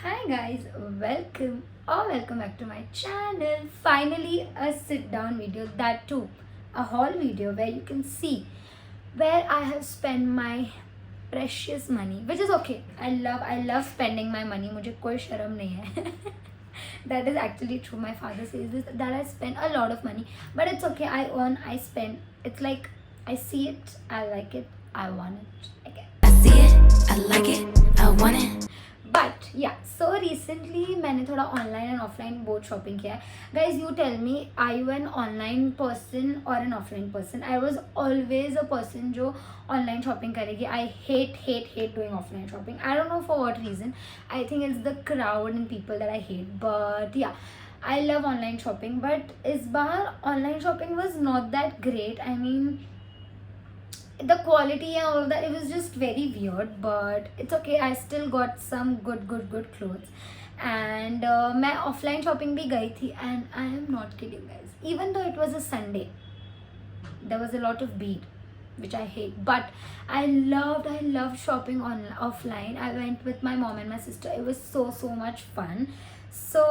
Hi guys, welcome back to my channel. Finally a sit down video, that too a haul video where you can see where I have spent my precious money, which is okay. I love spending my money. मुझे कोई शर्म नहीं है. That is actually true. My father says this, that I spend a lot of money, but it's okay. I earn, I spend. It's like I see it, I like it, I want it again. I see it, I like it, I want it. But yeah so recently मैंने थोड़ा online and offline both shopping किया है. Guys you tell me, I you an online person और an offline person? I was always a person जो online shopping करेगी. I hate doing offline shopping. I don't know for what reason. I think it's the crowd and people that I hate. But yeah, I love online shopping. But इस बार online shopping was not that great. I mean the quality and all of that, it was just very weird, but it's okay. I still got some good clothes. And मैं offline shopping भी गई थी, and I am not kidding guys, even though it was a Sunday, there was a lot of beat, which I hate, but I loved shopping on offline. I went with my mom and my sister. It was so much fun. So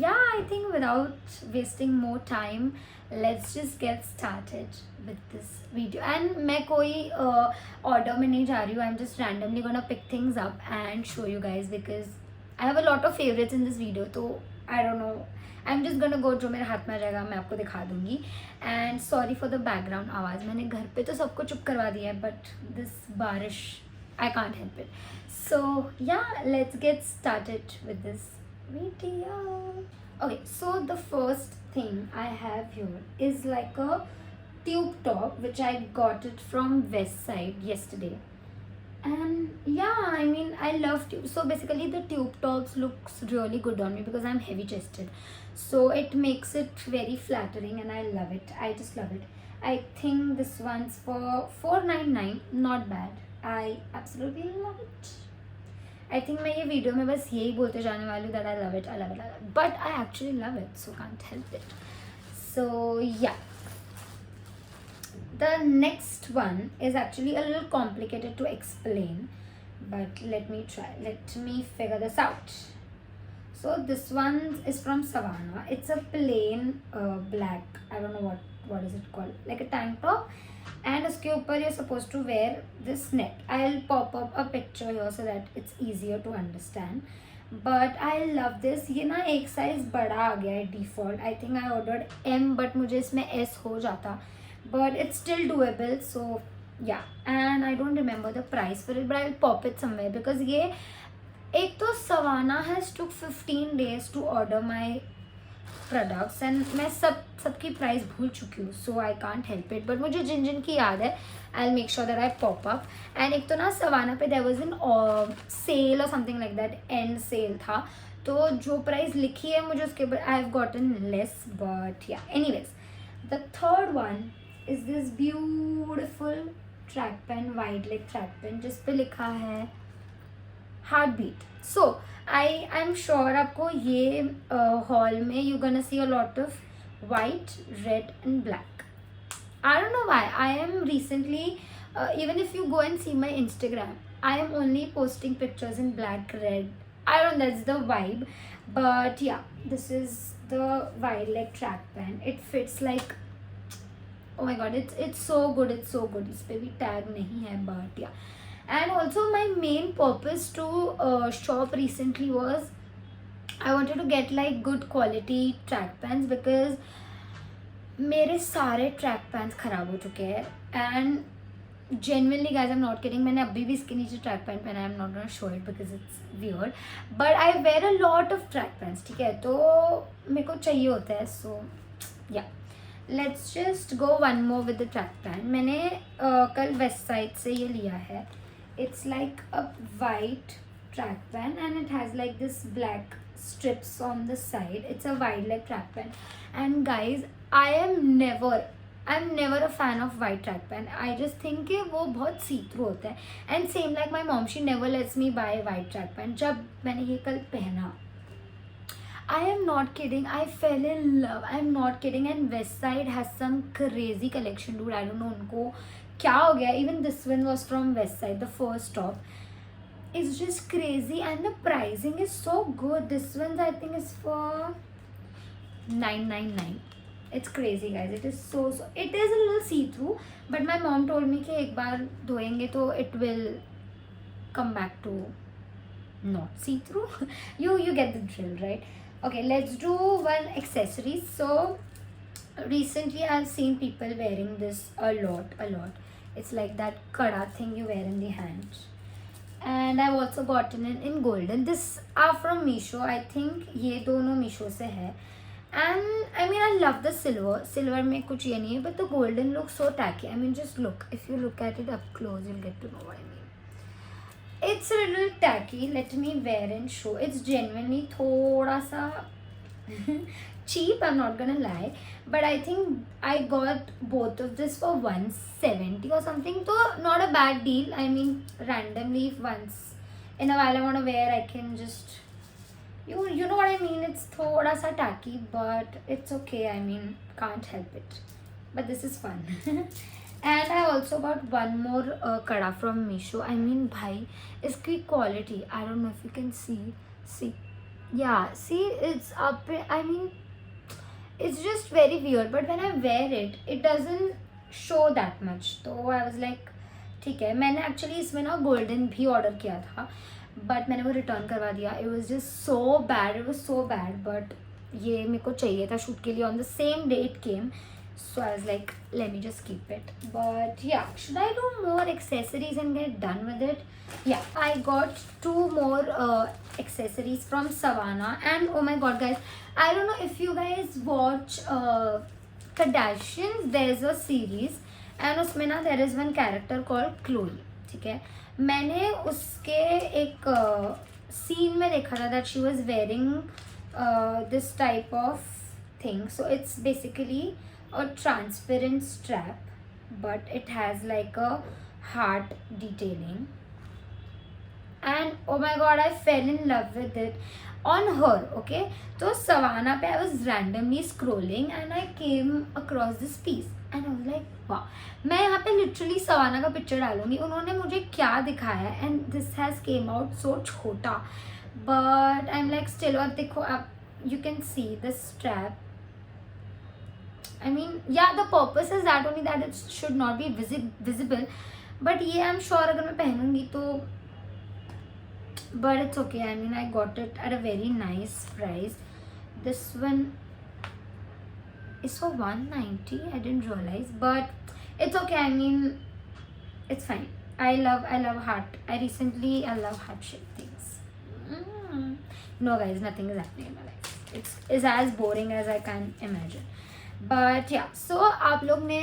yeah, I think without wasting more time, let's just get started with this video. And मैं कोई order में नहीं जा रही हूँ. I'm just randomly gonna pick things up and show you guys, because I have a lot of favorites in this video. तो I don't know, I'm just gonna go, जो मेरे हाथ में आ जाएगा मैं आपको दिखा दूँगी. And sorry for the background आवाज़. मैंने घर पे तो सबको चुप करवा दिया है, but this बारिश, I can't help it. So yeah, let's get started with this video. Okay, so the first thing I have here is like a tube top, which I got it from West Side yesterday. And yeah, I mean, I love tube. So basically the tube tops looks really good on me because I'm heavy chested, so it makes it very flattering and I love it. I just love it. I think this one's for $4.99. Not bad. I absolutely love it. I think मैं ये video में बस यही बोलते जाने वाली हूँ that I love it, but I actually love it, so can't help it. So yeah, the next one is actually a little complicated to explain, but let me figure this out. So this one is from Savannah. It's a plain black, I don't know what is it called, like a tank top, and उसके ऊपर you're supposed to wear this net. I'll pop up a picture here so that it's easier to understand. But I love this. ये ना एक size बड़ा आ गया है default. I think I ordered M, but मुझे इसमें S हो जाता, but it's still doable. So yeah, and I don't remember the price for it, but I'll pop it somewhere, because ये एक तो Savannah has took 15 days to order my products, and मैं सबकी price भूल चुकी हूँ, सो I can't help it. But मुझे जिन की याद है, I will make sure that I pop up. And एक तो ना सवाना पे देयर वाज एन सेल और something like that, and cell था, तो जो प्राइस लिखी है मुझे उसके ऊपर I have gotten less. But या, anyways, the third one is this beautiful track pen, wide leg track pen, जिस पे लिखा है heart beat. So I am sure आपको ये हॉल में you gonna see a lot of white, red and black. I don't know why. I am recently, even if you go and see my Instagram, I am only posting pictures in black, red. I don't know, that's the vibe. But yeah, this is the wide leg track pant. It fits like, oh my god, it's so good. इस पे भी tag नहीं है, but yeah. And also my main purpose to shop recently was I wanted to get like good quality track pants, because मेरे सारे track pants ख़राब हो चुके हैं. And genuinely guys, I'm not kidding, मैंने अभी भी इसके नीचे track pant पहना है. I'm not gonna show it because it's weird, but I wear a lot of track pants. ठीक है, तो मेरे को चाहिए होता है. So yeah, let's just go one more with the track pant. मैंने कल वेस्ट साइड से ये लिया है. It's like a white track pant and it has like this black strips on the side. It's a wide leg track pant, and guys, I'm never a fan of white track pant. I just think कि वो बहुत see through होता है. And same like my mom, she never lets me buy white track pant. जब मैंने ये कल पहना, I am not kidding, I fell in love. I am not kidding. And West Side has some crazy collection, dude. I don't know उनको क्या हो गया. Even this one was from West Side, the first stop. is just crazy, and the pricing is so good. This one I think is for 999. It's crazy guys. It is so it is a little see through, but my mom told me कि एक बार धोएंगे तो it will come back to not see through. you get the drill, right? Okay, let's do one accessories. So recently I've seen people wearing this a lot. It's like that kada thing you wear in the hand, and I've also gotten it in golden. This are from Meesho. I think ये दोनों Meesho से है. And I mean, I love the silver में कुछ ये नहीं है, but the golden looks so tacky. I mean, just look. If you look at it up close, you'll get to know what I mean. It's a little tacky. Let me wear and show. It's genuinely थोड़ा सा cheap, I'm not gonna lie, but I think I got both of this for 170 or something, so not a bad deal. I mean, randomly if once in a while I want to wear, I can just you know what I mean. It's thoda sa tacky, but it's okay. I mean, can't help it, but this is fun. And I also got one more kada from Meesho. I mean, bhai, iski quality, I don't know if you can see, yeah, see, it's up. I mean, it's just very weird, but when I wear it, it doesn't show that much. So I was like, ठीक है. मैंने actually इसमें ना golden भी order किया था, but मैंने वो return करवा दिया. It was just so bad. It was so bad, but ये मेरे को चाहिए था shoot के लिए. On the same day it came, so I was like, let me just keep it. But yeah, should I do more accessories and get done with it? Yeah, I got 2 more accessories from Savannah, and oh my god guys, I don't know if you guys watch Kardashians. There's a series, and उसमें ना there is one character called Chloe. ठीक है, मैंने उसके एक scene में देखा था that she was wearing this type of thing. So it's basically a transparent strap, but it has like a heart detailing, and oh my god, I fell in love with it on her. Okay, so Savannah pe I was randomly scrolling and I came across this piece and I was like, wow. मैं यहाँ पे literally Savannah का picture डालूंगी. उन्होंने मुझे क्या दिखाया है, and this has came out so छोटा, but I'm like still. और देखो आप, you can see the strap. I mean, yeah, the purpose is that only, that it should not be visible, but ये I'm sure अगर मैं पहनूंगी तो, but it's okay. I mean, I got it at a very nice price. This one is for 190. I didn't realize, but it's okay. I mean, it's fine. I love heart. I love heart shaped things. No guys, nothing is happening in my life. It's as boring as I can imagine. But yeah, so आप लोग ने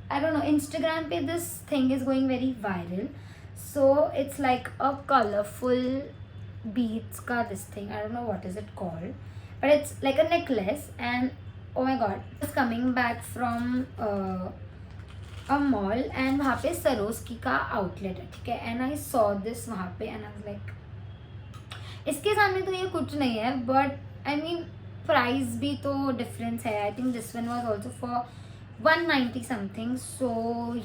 I don't know, Instagram पे this thing is going very viral. So it's like a colorful beads का this thing. I don't know what is it called, but it's like a necklace. And oh my god, I was coming back from a mall, and वहाँ पे Swarovski का outlet है, ठीक है, and I saw this वहाँ पे, and I was like, इसके सामने तो ये कुछ नहीं है, but I mean प्राइस भी तो डिफरेंस है. I think this one was also for 190 something. So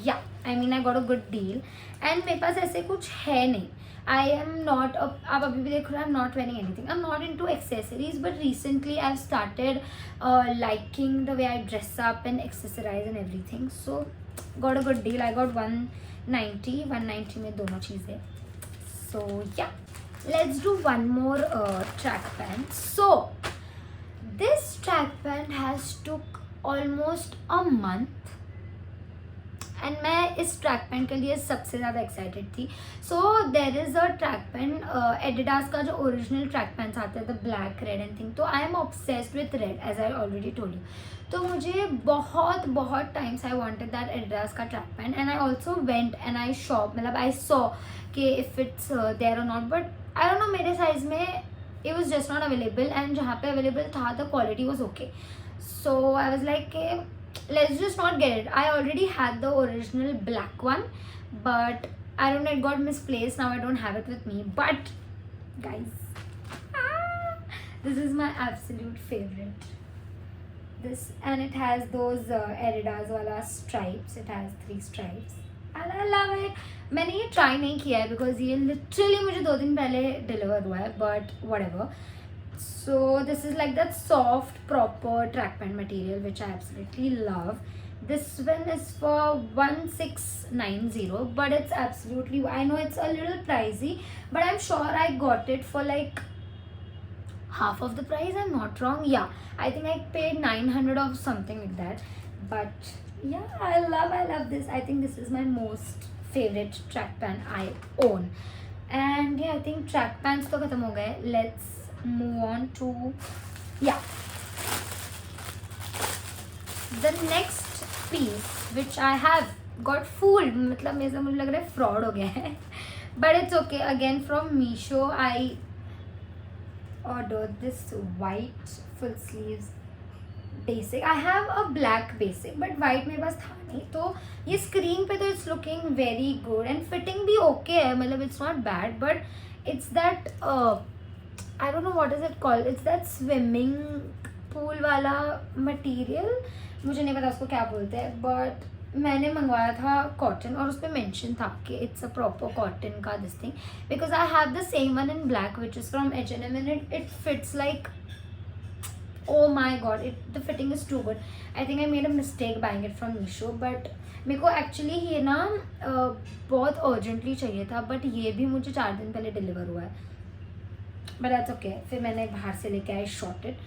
yeah, I mean I got a good deal. And मेरे पास ऐसे कुछ है नहीं. आई एम नॉट, आप अभी भी देख रहे हो, आई am not wearing anything. I am not into accessories, but recently I have started liking the way I dress up and accessorise and everything. So got a good deal. I got 190 में दोनों चीज़ें. सो या, let's do one more track band. So this track band has took almost a month, and मैं इस track band के लिए सबसे ज़्यादा excited थी. So there is a track band, Adidas का जो original track bands आते हैं, the black, red and thing. तो I am obsessed with red, as I already told you. तो मुझे बहुत times I wanted that Adidas का track band, and I also went and I shop, मतलब I saw कि if it's there or not, but I don't know, मेरे size में it was just not available, and जहाँ पे available था the quality was okay. So I was like, let's just not get it. I already had the original black one, but I don't know, it got misplaced. Now I don't have it with me. But guys, this is my absolute favorite. This, and it has those Adidas wala stripes. It has 3 stripes. and I love it. मैंने ये try नहीं किया है because ये literally मुझे 2 दिन पहले deliver हुआ है, but whatever. So this is like that soft proper track pant material which I absolutely love. This one is for 1690, but it's absolutely, I know it's a little pricey, but I'm sure I got it for like half of the price. I'm not wrong. Yeah, I think I paid 900 or something like that. But yeah, I love this. I think this is my most favorite track pant I own. And yeah, I think track pants to khatam ho gaye. Let's move on to, yeah, the next piece which I have got fooled. मतलब मेरे से मुझे लग रहा है fraud हो गया है. But it's okay. Again from Meesho I ordered this white full sleeves basic. I have a black basic but white मेरे पास था नहीं, तो ये स्क्रीन पे तो it's looking very good and fitting भी okay है, मतलब it's not bad, but it's that I don't know what is it called. It's that swimming pool वाला material, मुझे नहीं पता उसको क्या बोलते हैं, बट मैंने मंगवाया था कॉटन और उस पर मैंशन था कि इट्स अ प्रॉपर कॉटन का this thing, because I have the same one in black which is from H&M and it fits like, oh my god, the fitting is too good. I think I made a mistake buying it from Meesho, but मेरे को actually ये ना बहुत urgently चाहिए था, but ये भी मुझे 4 दिन पहले डिलीवर हुआ है, बट दैट्स ओके. फिर मैंने बाहर से लेके I short it,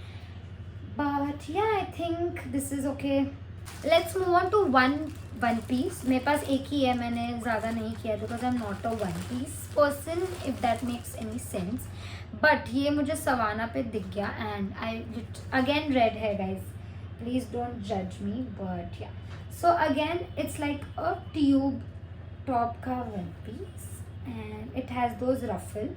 but yeah, I think this is okay. Let's move on to one piece. मेरे पास एक ही है, मैंने ज़्यादा नहीं किया because I'm not a one piece person, if that makes any sense. But ये मुझे सवाना पे दिख गया and I again red hair guys, please don't judge me, but yeah. So again it's like a tube top का one piece and it has those ruffle.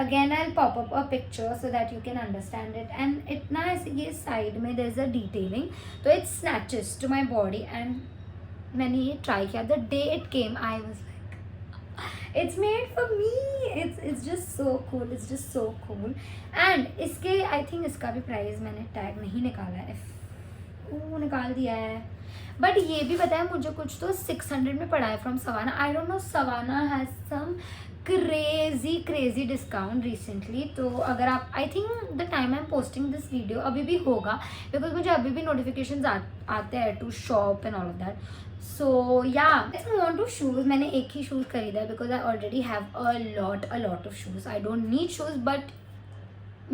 Again I'll pop up a picture so that you can understand it. And it ना ऐसे ये side में there's a detailing, तो it snatches to my body. and मैंने ये try किया, the day it came I was like it's made for me. It's just so cool. It's just so cool. and इसके I think इसका भी price मैंने tag नहीं निकाला है, निकाल दिया है, बट ये भी पता है मुझे कुछ तो 600 में पड़ा है from Savana. I don't know, Savana has some crazy discount recently. तो अगर आप, I think the time I am posting this video अभी भी होगा, बिकॉज मुझे अभी भी नोटिफिकेशन आते हैं to shop and all of that. So yeah let's move on to shoes. मैंने एक ही शूज़ खरीदा है because I already have a lot of shoes. I don't need shoes, but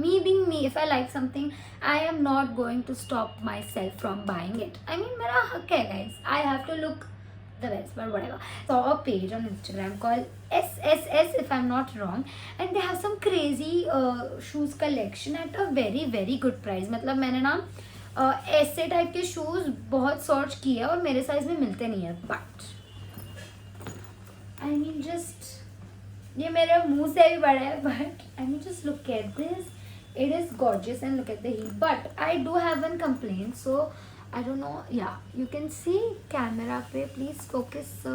me being me, if I like something I am not going to stop myself from buying it. I mean मेरा हक है guys, I have to look the best, but whatever. Saw a page on Instagram called SSS if I'm not wrong, and they have some crazy shoes collection at a very good price. मतलब मैंने ना ऐसे type के shoes बहुत search किए और मेरे size में मिलते नहीं है, बट I mean just ये मेरे मुंह से भी बड़ा है, but I mean just look at this. It is gorgeous and look at the heel. But I do have one complaint, so I don't know. Yeah, you can see camera पे, please focus sir.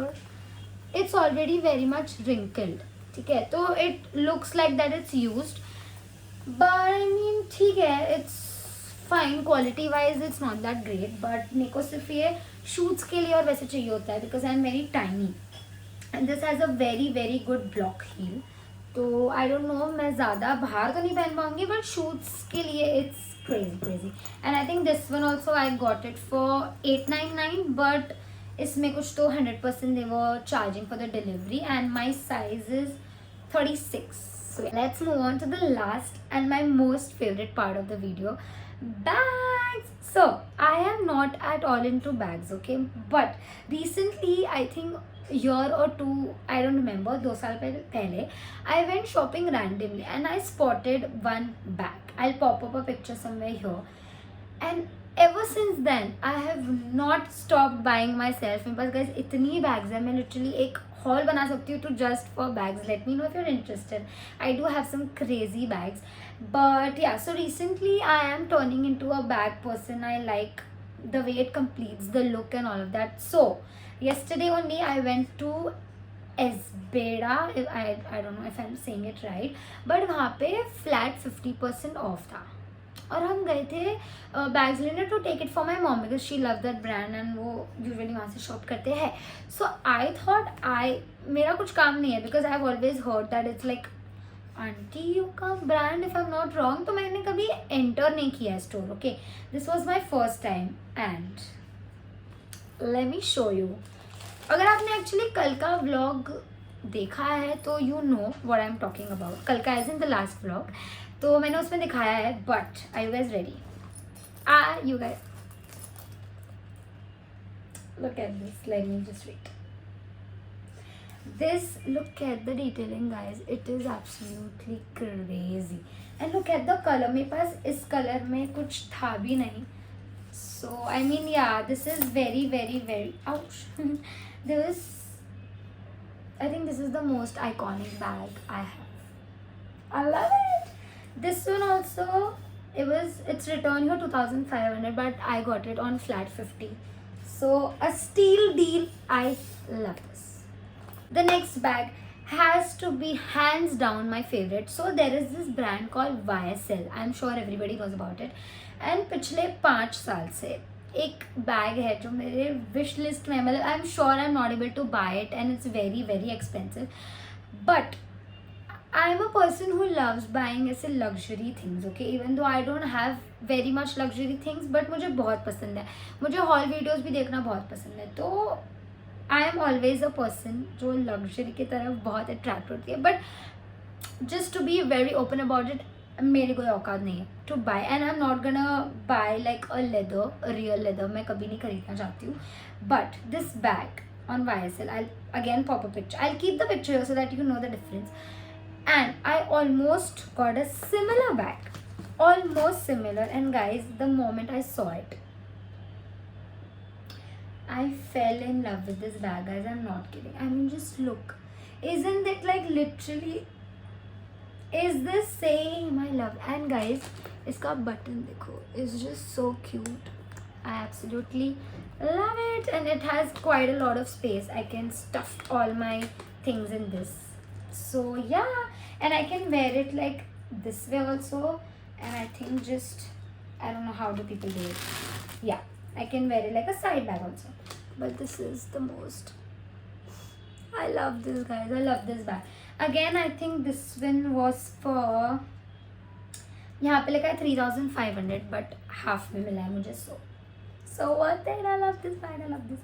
It's already very much wrinkled. ठीक है, तो it looks like that it's used, but I mean ठीक है, it's fine. Quality wise it's not that great, but मेरे को सिर्फ ये shoots के लिए और वैसे चाहिए होता है because I'm very tiny and this has a very good block heel. तो आई डोंट नो, मैं ज़्यादा बाहर तो नहीं पहन पाऊँगी, बट शूट्स के लिए it's crazy. And I think this one also I got it for 899, but इसमें कुछ तो 100% दे वो charging for the delivery and my size is 36. So let's move on to the last and my most favorite part of the video, bags. So I am not at all into bags, okay, but recently I think year or two, I don't remember, 2 साल पहले I went shopping randomly and I spotted one bag. I'll pop up a picture somewhere here, and ever since then I have not stopped buying myself. मेरे पास guys इतनी bags है, मैं literally एक haul बना सकती हूँ to just for bags. Let me know if you're interested. I do have some crazy bags, but yeah, so recently I am turning into a bag person. I like the way it completes the look and all of that. So yesterday only I went to Esbeda, I don't know if I'm saying it right, but वहाँ पे flat 50% off था. और हम गए थे bags लेने to take it for my mom because she love that brand and वो usually वहाँ से शॉप करते हैं. सो आई थॉट मेरा कुछ काम नहीं है because I have always heard that it's like aunty you का brand if I am not wrong. तो मैंने कभी एंटर नहीं किया है store. Okay, this was my first time and let me show you. अगर आपने एक्चुअली कल का व्लॉग देखा है तो you know what I am talking about. कल का as in the last vlog तो मैंने उसमें दिखाया है. But are you guys ready? You guys look at this. Let me just read this. Look at the detailing, guys. It is absolutely crazy. And look at the color. मेरे पास इस colour में कुछ था भी नहीं. So I mean, yeah, this is very very very ouch. I think this is the most iconic bag I have. I love it. This one also, it's returned here 2,500, but I got it on flat 50. So a steal deal. I love this. The next bag has to be hands down my favorite. So there is this brand called YSL. I'm sure everybody knows about it. And पिछले 5 साल से एक bag है जो मेरे wish list में, मतलब I am sure I am not able to buy it and it's very very expensive. But I am a person who loves buying ऐसे luxury things, okay? Even though I don't have very much luxury things, but मुझे बहुत पसंद है. मुझे haul videos भी देखना बहुत पसंद है. तो I am always a person जो luxury की तरफ बहुत attract होती है. But just to be very open about it, मेरी कोई औकात नहीं है to buy. And I'm not gonna buy like a leather, a real leather. मैं कभी नहीं खरीदना चाहती हूँ. But this bag on YSL, I'll again pop a picture. I'll keep the picture here so that you know the difference. And I almost got a similar bag, almost similar. And guys, the moment I saw it, I fell in love with this bag, guys. I'm not kidding. I mean, just look. Isn't it like literally is the same? I love. And guys, iska button dekho, it's just so cute. I absolutely love it. And it has quite a lot of space. I can stuff all my things in this. So yeah, and I can wear it like this way also, and I think just, I don't know how do people do it. Yeah, I can wear it like a side bag also. But this is the most, I love this, guys. I love this bag. Again, I think this one was for, यहाँ पे लिखा है 3,500, but half में मिला है मुझे. So worth it. I love this bag. I love this.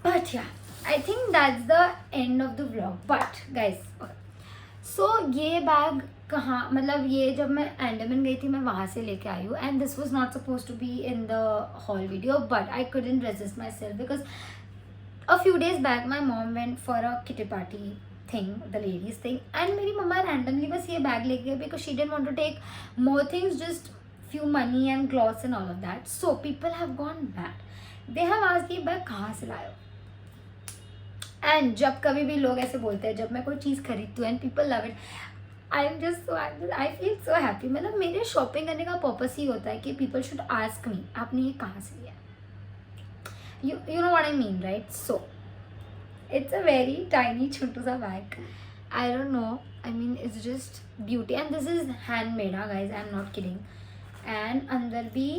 But yeah, I think that's the end of the vlog. But guys, so ये bag कहाँ, मतलब ये जब मैं अंडमान गई थी मैं वहाँ से लेके आई हूँ. And this was not suppose to be in the whole video, but I couldn't resist myself because a few days back my mom went for a kitty party thing, the ladies thing, and मेरी मम्मा randomly बस ये bag लेके गई because she didn't want to take more things, just few money and clothes and all of that. So people have gone mad. They have asked ये bag कहाँ से लाए हो. एंड जब कभी भी लोग ऐसे बोलते हैं जब मैं कोई चीज़ खरीदती हूँ and people love it, I am just so I feel so happy. मतलब मेरे शॉपिंग करने का पर्पस ही होता है कि पीपल शुड आस्क मी आपने ये कहाँ से लिया. You know what I mean, right? So it's a very tiny छोटू सा बैग. I don't know, I mean it's just beauty. And this is handmade, हाँ guys, I am not kidding. And अंदर भी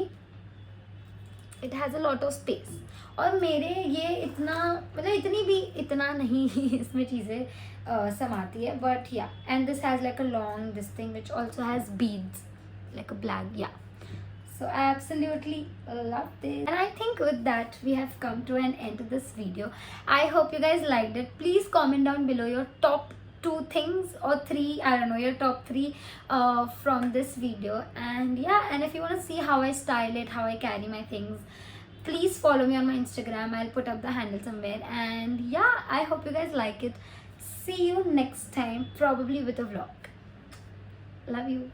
it has a lot of space. और मेरे ये इतना, मतलब इतनी भी इतना नहीं इसमें चीज़ें समाती है. बट या, and this has like a long this thing which also has beads like a black, yeah. So I absolutely love this, and I think with that we have come to an end of this video. I hope you guys liked it. Please comment down below your top 2 things or 3, I don't know, your top 3 from this video. And yeah, and if you want to see how I style it, how I carry my things, please follow me on my Instagram. I'll put up the handle somewhere. And yeah, I hope you guys like it. See you next time, probably with a vlog. Love you.